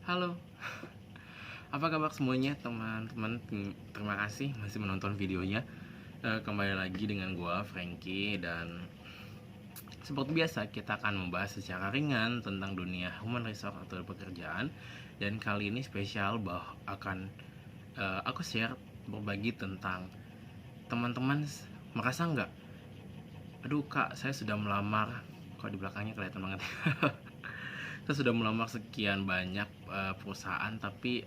Halo, apa kabar semuanya teman-teman? Terima kasih masih menonton videonya. Kembali lagi dengan gua Frankie, dan seperti biasa kita akan membahas secara ringan tentang dunia human resource atau pekerjaan. Dan kali ini spesial bahwa akan aku share berbagi tentang teman-teman merasa nggak, aduh kak saya sudah melamar, kok di belakangnya kelihatan banget. Saya sudah melamar sekian banyak perusahaan, tapi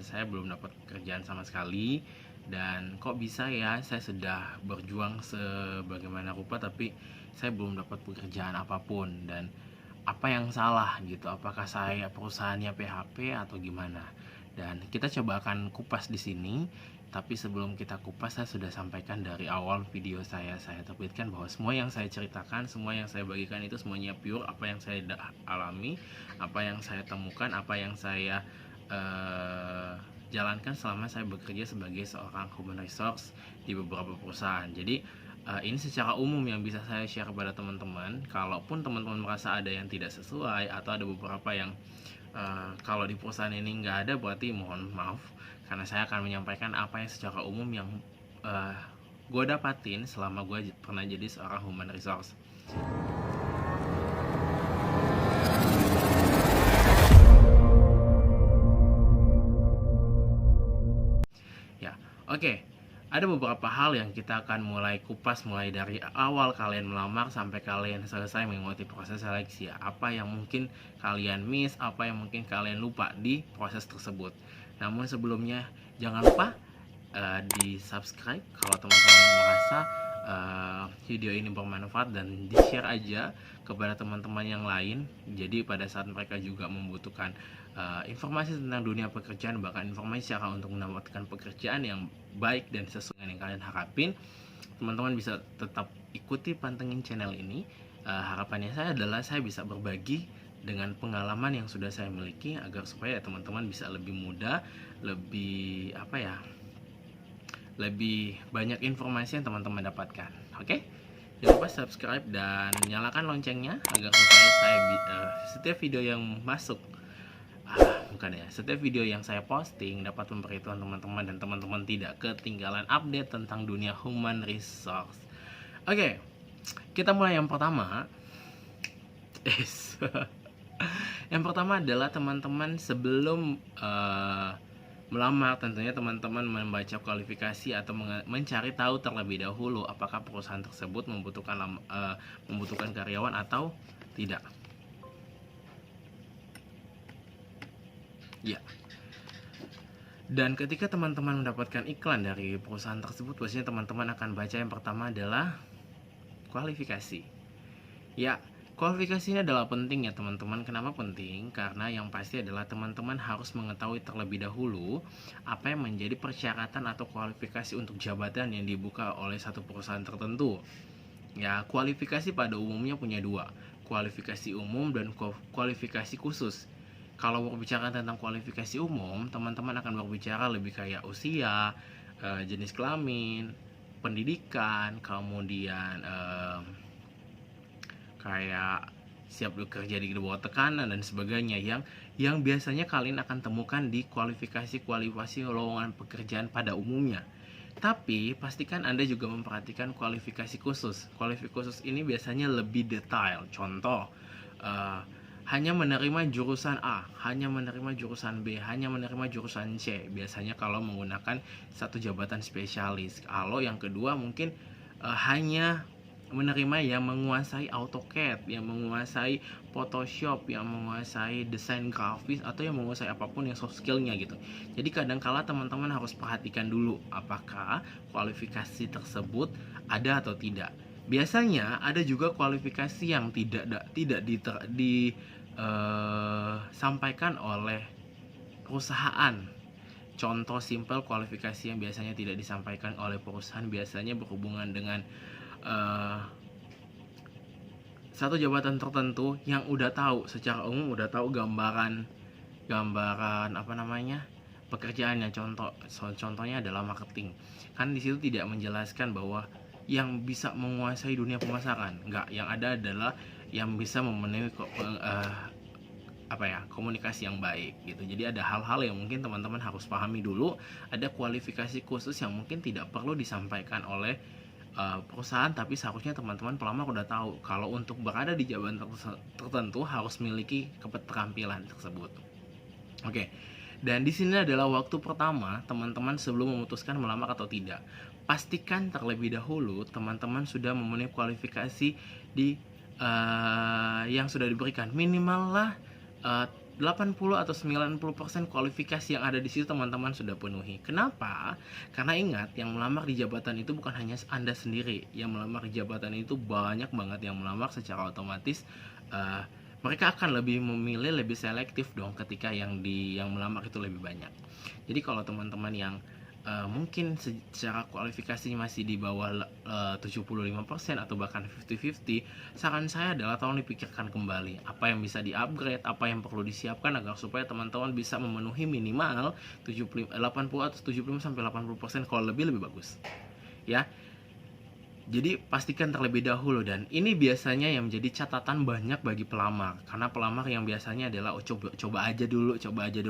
saya belum dapat pekerjaan sama sekali. Dan kok bisa ya, saya sudah berjuang sebagaimana rupa tapi saya belum dapat pekerjaan apapun. Dan apa yang salah gitu, apakah saya perusahaannya PHP atau gimana? Dan kita coba akan kupas di sini. Tapi sebelum kita kupas, saya sudah sampaikan dari awal video saya terbitkan bahwa semua yang saya ceritakan, semua yang saya bagikan itu semuanya pure, apa yang saya alami, apa yang saya temukan, apa yang saya jalankan selama saya bekerja sebagai seorang human resource di beberapa perusahaan. Jadi ini secara umum yang bisa saya share kepada teman-teman. Kalaupun teman-teman merasa ada yang tidak sesuai atau ada beberapa yang kalau di perusahaan ini nggak ada, berarti mohon maaf, karena saya akan menyampaikan apa yang secara umum yang gue dapatin selama gue pernah jadi seorang human resource. Ya, oke. Ada beberapa hal yang kita akan mulai kupas, mulai dari awal kalian melamar sampai kalian selesai mengikuti proses seleksi. Apa yang mungkin kalian miss, apa yang mungkin kalian lupa di proses tersebut. Namun sebelumnya jangan lupa di subscribe kalau teman-teman merasa video ini bermanfaat, dan di share aja kepada teman-teman yang lain. Jadi pada saat mereka juga membutuhkan informasi tentang dunia pekerjaan, bahkan informasi cara untuk mendapatkan pekerjaan yang baik dan sesuai dengan yang kalian harapin, teman-teman bisa tetap ikuti, pantengin channel ini. Harapannya saya adalah saya bisa berbagi dengan pengalaman yang sudah saya miliki, agar supaya teman-teman bisa lebih mudah, lebih lebih banyak informasi yang teman-teman dapatkan. Oke? Jangan lupa subscribe dan nyalakan loncengnya agar supaya saya setiap video yang masuk setiap video yang saya posting dapat memberitahukan teman-teman, dan teman-teman tidak ketinggalan update tentang dunia human resource. Oke, kita mulai yang pertama. Yang pertama adalah teman-teman sebelum melamar, tentunya teman-teman membaca kualifikasi atau mencari tahu terlebih dahulu apakah perusahaan tersebut membutuhkan karyawan atau tidak. Ya. Dan ketika teman-teman mendapatkan iklan dari perusahaan tersebut, biasanya teman-teman akan baca yang pertama adalah kualifikasi. Ya, kualifikasi ini adalah penting ya teman-teman. Kenapa penting? Karena yang pasti adalah teman-teman harus mengetahui terlebih dahulu apa yang menjadi persyaratan atau kualifikasi untuk jabatan yang dibuka oleh satu perusahaan tertentu. Ya, kualifikasi pada umumnya punya dua, kualifikasi umum dan kualifikasi khusus. Kalau berbicara tentang kualifikasi umum, teman-teman akan berbicara lebih kayak usia, jenis kelamin, pendidikan, kemudian kayak siap bekerja di bawah tekanan dan sebagainya, yang biasanya kalian akan temukan di kualifikasi lowongan pekerjaan pada umumnya. Tapi pastikan Anda juga memperhatikan kualifikasi khusus. Kualifikasi khusus ini biasanya lebih detail. Contoh, hanya menerima jurusan A, hanya menerima jurusan B, hanya menerima jurusan C. Biasanya kalau menggunakan satu jabatan spesialis. Kalau yang kedua mungkin hanya menerima yang menguasai AutoCAD, yang menguasai Photoshop, yang menguasai desain grafis, atau yang menguasai apapun yang soft skillnya gitu. Jadi kadang-kala teman-teman harus perhatikan dulu apakah kualifikasi tersebut ada atau tidak. Biasanya ada juga kualifikasi yang tidak disampaikan oleh perusahaan. Contoh simpel kualifikasi yang biasanya tidak disampaikan oleh perusahaan biasanya berhubungan dengan satu jabatan tertentu yang udah tahu secara umum, udah tahu gambaran pekerjaannya. Contohnya adalah marketing. Kan di situ tidak menjelaskan bahwa yang bisa menguasai dunia pemasaran, enggak. Yang ada adalah yang bisa memenuhi komunikasi yang baik gitu. Jadi ada hal-hal yang mungkin teman-teman harus pahami dulu, ada kualifikasi khusus yang mungkin tidak perlu disampaikan oleh perusahaan, tapi seharusnya teman-teman pelamar udah tahu kalau untuk berada di jabatan tertentu harus memiliki keterampilan tersebut. Oke. Dan di sini adalah waktu pertama teman-teman sebelum memutuskan melamar atau tidak. Pastikan terlebih dahulu teman-teman sudah memenuhi kualifikasi di yang sudah diberikan. Minimal lah 80 atau 90% kualifikasi yang ada di situ teman-teman sudah penuhi. Kenapa? Karena ingat, yang melamar di jabatan itu bukan hanya Anda sendiri. Yang melamar di jabatan itu banyak banget yang melamar, secara otomatis mereka akan lebih memilih, lebih selektif dong ketika yang melamar itu lebih banyak. Jadi kalau teman-teman yang mungkin secara kualifikasi masih di bawah 75% atau bahkan 50-50, saran saya adalah tolong dipikirkan kembali apa yang bisa di-upgrade, apa yang perlu disiapkan agar supaya teman-teman bisa memenuhi minimal 80 atau 75-80%, kalau lebih bagus. Ya. Jadi pastikan terlebih dahulu, dan ini biasanya yang menjadi catatan banyak bagi pelamar, karena pelamar yang biasanya adalah coba aja dulu,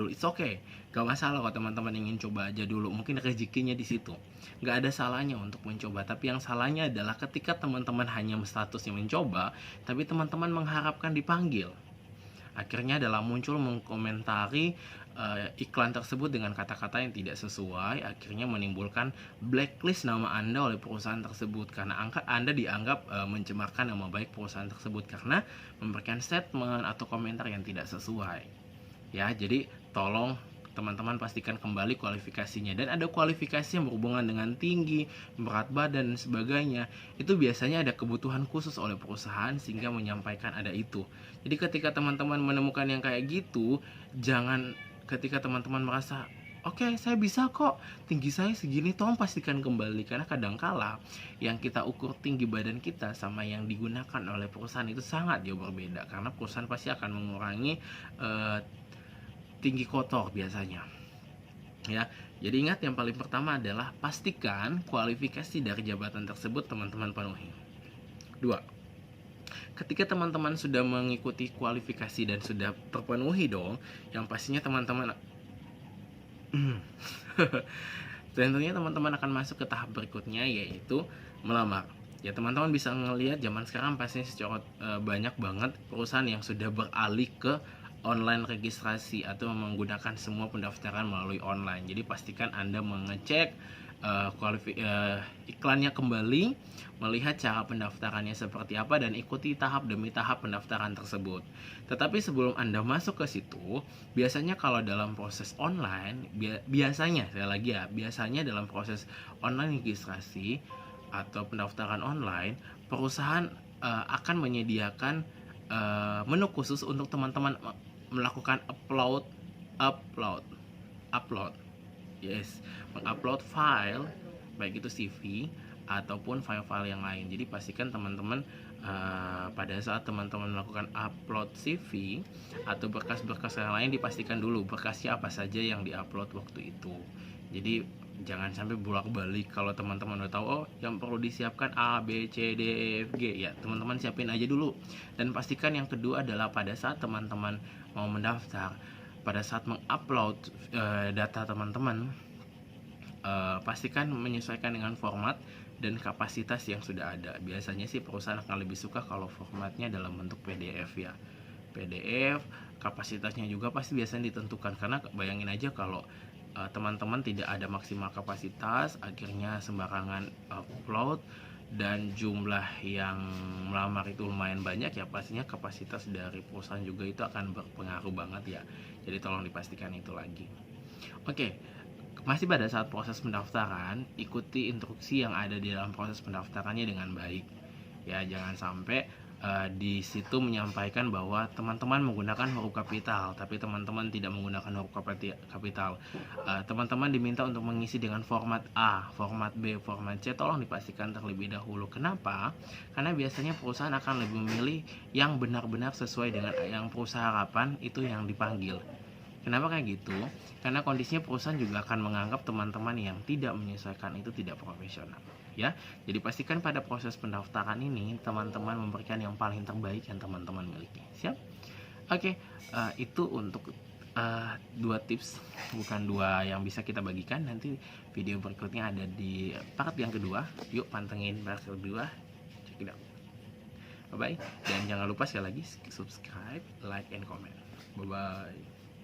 it's okay, gak masalah kalau teman-teman ingin coba aja dulu, mungkin rezekinya di situ, gak ada salahnya untuk mencoba. Tapi yang salahnya adalah ketika teman-teman hanya statusnya mencoba, tapi teman-teman mengharapkan dipanggil. Akhirnya adalah muncul mengkomentari iklan tersebut dengan kata-kata yang tidak sesuai, akhirnya menimbulkan blacklist nama Anda oleh perusahaan tersebut, karena Anda dianggap mencemarkan nama baik perusahaan tersebut karena memberikan statement atau komentar yang tidak sesuai. Ya, jadi tolong teman-teman pastikan kembali kualifikasinya. Dan ada kualifikasi yang berhubungan dengan tinggi, berat badan, dan sebagainya. Itu biasanya ada kebutuhan khusus oleh perusahaan sehingga menyampaikan ada itu. Jadi ketika teman-teman menemukan yang kayak gitu, jangan ketika teman-teman merasa oke, saya bisa kok, tinggi saya segini, tolong pastikan kembali. Karena kadangkala yang kita ukur tinggi badan kita sama yang digunakan oleh perusahaan itu sangat jauh berbeda. Karena perusahaan pasti akan mengurangi tinggi kotor biasanya. Ya, jadi ingat, yang paling pertama adalah pastikan kualifikasi dari jabatan tersebut teman-teman penuhi. 2. Ketika teman-teman sudah mengikuti kualifikasi dan sudah terpenuhi dong, yang pastinya teman-teman tentunya teman-teman akan masuk ke tahap berikutnya, yaitu melamar. Ya, teman-teman bisa ngelihat zaman sekarang pastinya secara banyak banget perusahaan yang sudah beralih ke online registrasi atau menggunakan semua pendaftaran melalui online. Jadi pastikan Anda mengecek iklannya kembali, melihat cara pendaftarannya seperti apa, dan ikuti tahap demi tahap pendaftaran tersebut. Tetapi sebelum Anda masuk ke situ, biasanya kalau dalam proses online, biasanya dalam proses online registrasi atau pendaftaran online, perusahaan akan menyediakan menu khusus untuk teman-teman melakukan upload, mengupload file, baik itu CV ataupun file-file yang lain. Jadi pastikan teman-teman pada saat teman-teman melakukan upload CV atau berkas-berkas yang lain, dipastikan dulu berkasnya apa saja yang diupload waktu itu. Jadi jangan sampai bolak-balik. Kalau teman-teman udah tahu yang perlu disiapkan A, B, C, D, E, F, G, ya teman-teman siapin aja dulu. Dan pastikan yang kedua adalah pada saat teman-teman mau mendaftar, pada saat mengupload data teman-teman, pastikan menyesuaikan dengan format dan kapasitas yang sudah ada. Biasanya sih perusahaan akan lebih suka kalau formatnya dalam bentuk PDF ya. PDF, kapasitasnya juga pasti biasanya ditentukan, karena bayangin aja kalau teman-teman tidak ada maksimal kapasitas, akhirnya sembarangan upload dan jumlah yang melamar itu lumayan banyak, ya pastinya kapasitas dari perusahaan juga itu akan berpengaruh banget ya. Jadi tolong dipastikan itu lagi. Oke, masih pada saat proses pendaftaran, ikuti instruksi yang ada di dalam proses pendaftarannya dengan baik. Ya, jangan sampai di situ menyampaikan bahwa teman-teman menggunakan huruf kapital, tapi teman-teman tidak menggunakan huruf kapital. Teman-teman diminta untuk mengisi dengan format A, format B, format C. Tolong dipastikan terlebih dahulu. Kenapa? Karena biasanya perusahaan akan lebih memilih yang benar-benar sesuai dengan yang perusahaan harapan, itu yang dipanggil. Kenapa kayak gitu? Karena kondisinya perusahaan juga akan menganggap teman-teman yang tidak menyesuaikan itu tidak profesional. Ya, jadi pastikan pada proses pendaftaran ini teman-teman memberikan yang paling terbaik yang teman-teman miliki. Siap? Oke, itu untuk dua tips, bukan dua yang bisa kita bagikan. Nanti video berikutnya ada di part yang kedua. Yuk pantengin part kedua, check it out. Bye bye, dan jangan lupa sekali lagi subscribe, like, and comment. Bye bye.